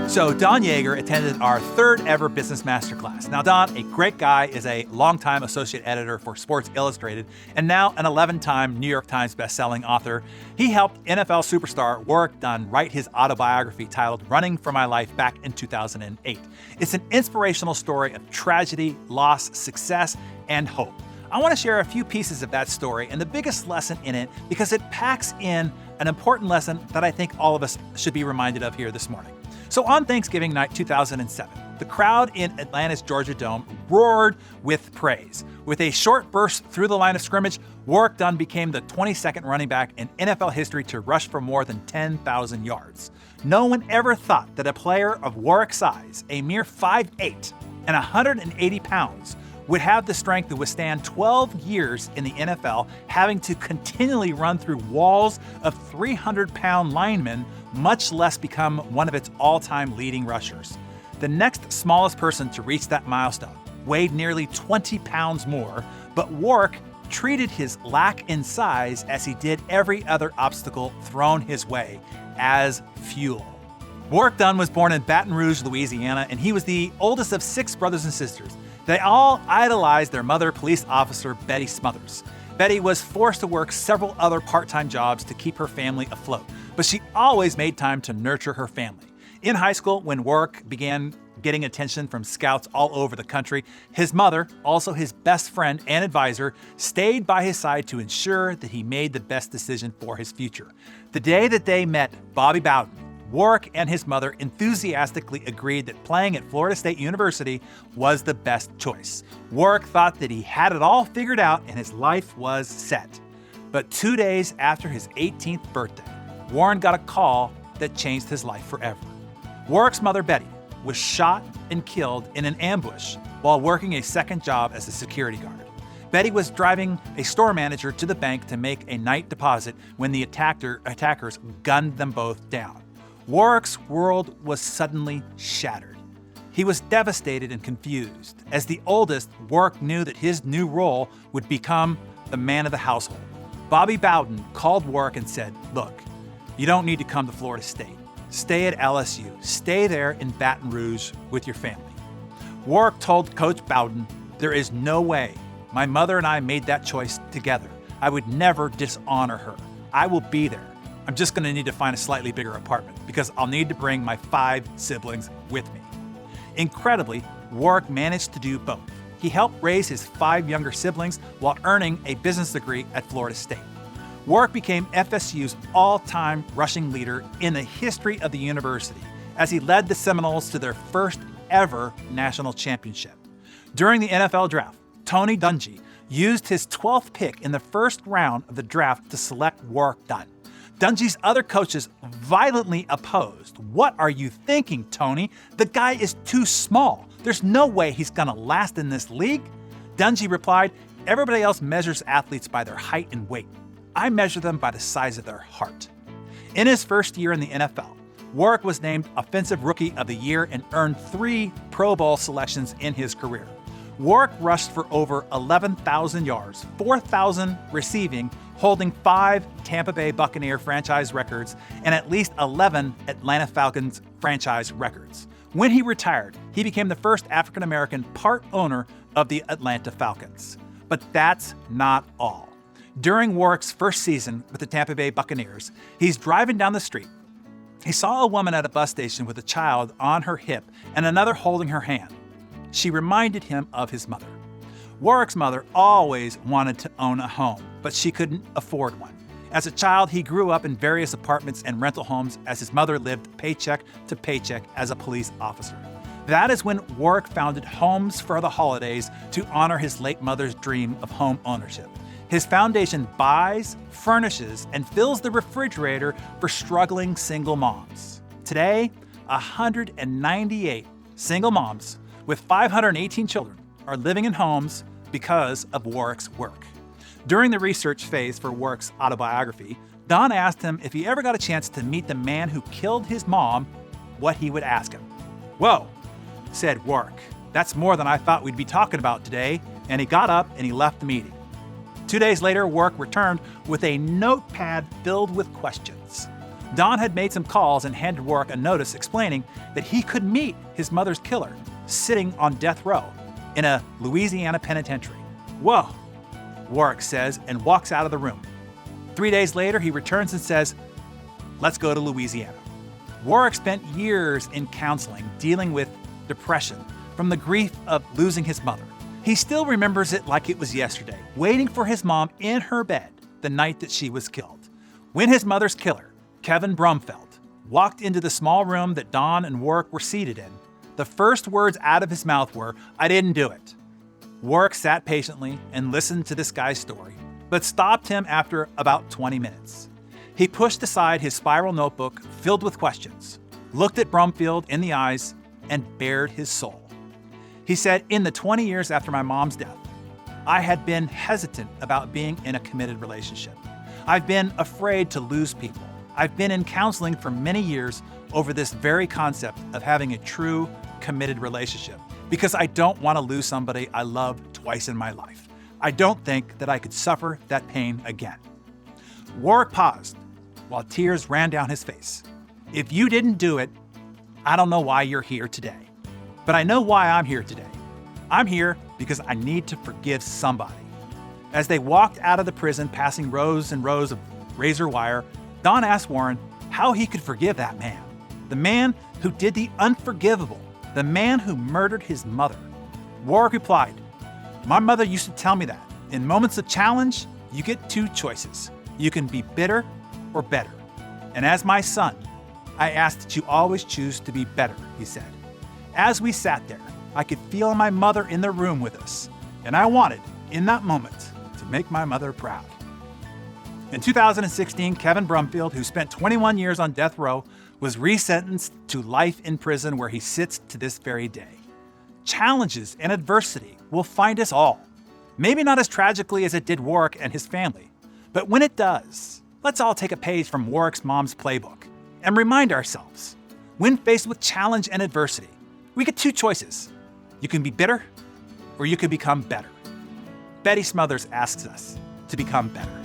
So Don Yaeger attended our third ever business masterclass. Now, Don, a great guy, is a longtime associate editor for Sports Illustrated and now an 11-time New York Times bestselling author. He helped NFL superstar Warrick Dunn write his autobiography titled Running for My Life back in 2008. It's an inspirational story of tragedy, loss, success, and hope. I want to share a few pieces of that story and the biggest lesson in it because it packs in an important lesson that I think all of us should be reminded of here this morning. So on Thanksgiving night 2007, the crowd in Atlanta's Georgia Dome roared with praise. With a short burst through the line of scrimmage, Warrick Dunn became the 22nd running back in NFL history to rush for more than 10,000 yards. No one ever thought that a player of Warrick's size, a mere 5'8" and 180 pounds, would have the strength to withstand 12 years in the NFL, having to continually run through walls of 300-pound linemen, much less become one of its all-time leading rushers. The next smallest person to reach that milestone weighed nearly 20 pounds more, but Warrick treated his lack in size as he did every other obstacle thrown his way, as fuel. Warrick Dunn was born in Baton Rouge, Louisiana, and he was the oldest of 6 brothers and sisters. They all idolized their mother, police officer Betty Smothers. Betty was forced to work several other part-time jobs to keep her family afloat, but she always made time to nurture her family. In high school, when Warrick began getting attention from scouts all over the country, his mother, also his best friend and advisor, stayed by his side to ensure that he made the best decision for his future. The day that they met Bobby Bowden, Warrick and his mother enthusiastically agreed that playing at Florida State University was the best choice. Warrick thought that he had it all figured out and his life was set. But 2 days after his 18th birthday, Warren got a call that changed his life forever. Warrick's mother, Betty, was shot and killed in an ambush while working a second job as a security guard. Betty was driving a store manager to the bank to make a night deposit when the attackers gunned them both down. Warrick's world was suddenly shattered. He was devastated and confused. As the oldest, Warrick knew that his new role would become the man of the household. Bobby Bowden called Warrick and said, "Look, you don't need to come to Florida State. Stay at LSU. Stay there in Baton Rouge with your family." Warrick told Coach Bowden, "There is no way. My mother and I made that choice together. I would never dishonor her. I will be there. I'm just going to need to find a slightly bigger apartment because I'll need to bring my 5 siblings with me." Incredibly, Warrick managed to do both. He helped raise his 5 younger siblings while earning a business degree at Florida State. Warrick became FSU's all-time rushing leader in the history of the university as he led the Seminoles to their first ever national championship. During the NFL draft, Tony Dungy used his 12th pick in the first round of the draft to select Warrick Dunn. Dungy's other coaches violently opposed. "What are you thinking, Tony? The guy is too small. There's no way he's gonna last in this league." Dungy replied, "Everybody else measures athletes by their height and weight. I measure them by the size of their heart." In his first year in the NFL, Warrick was named Offensive Rookie of the Year and earned 3 Pro Bowl selections in his career. Warrick rushed for over 11,000 yards, 4,000 receiving, holding 5 Tampa Bay Buccaneer franchise records and at least 11 Atlanta Falcons franchise records. When he retired, he became the first African-American part owner of the Atlanta Falcons. But that's not all. During Warrick's first season with the Tampa Bay Buccaneers, he's driving down the street. He saw a woman at a bus station with a child on her hip and another holding her hand. She reminded him of his mother. Warrick's mother always wanted to own a home, but she couldn't afford one. As a child, he grew up in various apartments and rental homes as his mother lived paycheck to paycheck as a police officer. That is when Warrick founded Homes for the Holidays to honor his late mother's dream of home ownership. His foundation buys, furnishes, and fills the refrigerator for struggling single moms. Today, 198 single moms with 518 children are living in homes because of Warrick's work. During the research phase for Warrick's autobiography, Don asked him if he ever got a chance to meet the man who killed his mom, what he would ask him. "Whoa," said Warrick, "that's more than I thought we'd be talking about today," and he got up and he left the meeting. 2 days later, Warrick returned with a notepad filled with questions. Don had made some calls and handed Warrick a notice explaining that he could meet his mother's killer sitting on death row in a Louisiana penitentiary. "Whoa," Warrick says and walks out of the room. 3 days later, he returns and says, "Let's go to Louisiana." Warrick spent years in counseling dealing with depression from the grief of losing his mother. He still remembers it like it was yesterday, waiting for his mom in her bed the night that she was killed. When his mother's killer, Kevin Brumfeld, walked into the small room that Don and Warrick were seated in, the first words out of his mouth were, "I didn't do it." Warrick sat patiently and listened to this guy's story, but stopped him after about 20 minutes. He pushed aside his spiral notebook filled with questions, looked at Brumfield in the eyes, and bared his soul. He said, "In the 20 years after my mom's death, I had been hesitant about being in a committed relationship. I've been afraid to lose people. I've been in counseling for many years over this very concept of having a true, committed relationship because I don't want to lose somebody I love twice in my life. I don't think that I could suffer that pain again." Warrick paused while tears ran down his face. "If you didn't do it, I don't know why you're here today. But I know why I'm here today. I'm here because I need to forgive somebody." As they walked out of the prison, passing rows and rows of razor wire, Don asked Warren how he could forgive that man. The man who did the unforgivable. The man who murdered his mother. Warrick replied, "My mother used to tell me that in moments of challenge, you get two choices. You can be bitter or better. And as my son, I ask that you always choose to be better," he said. As we sat there, I could feel my mother in the room with us, and I wanted, in that moment, to make my mother proud. In 2016, Kevin Brumfield, who spent 21 years on death row, was resentenced to life in prison where he sits to this very day. Challenges and adversity will find us all. Maybe not as tragically as it did Warrick and his family, but when it does, let's all take a page from Warrick's mom's playbook and remind ourselves, when faced with challenge and adversity, we get two choices. You can be bitter or you can become better. Betty Smothers asks us to become better.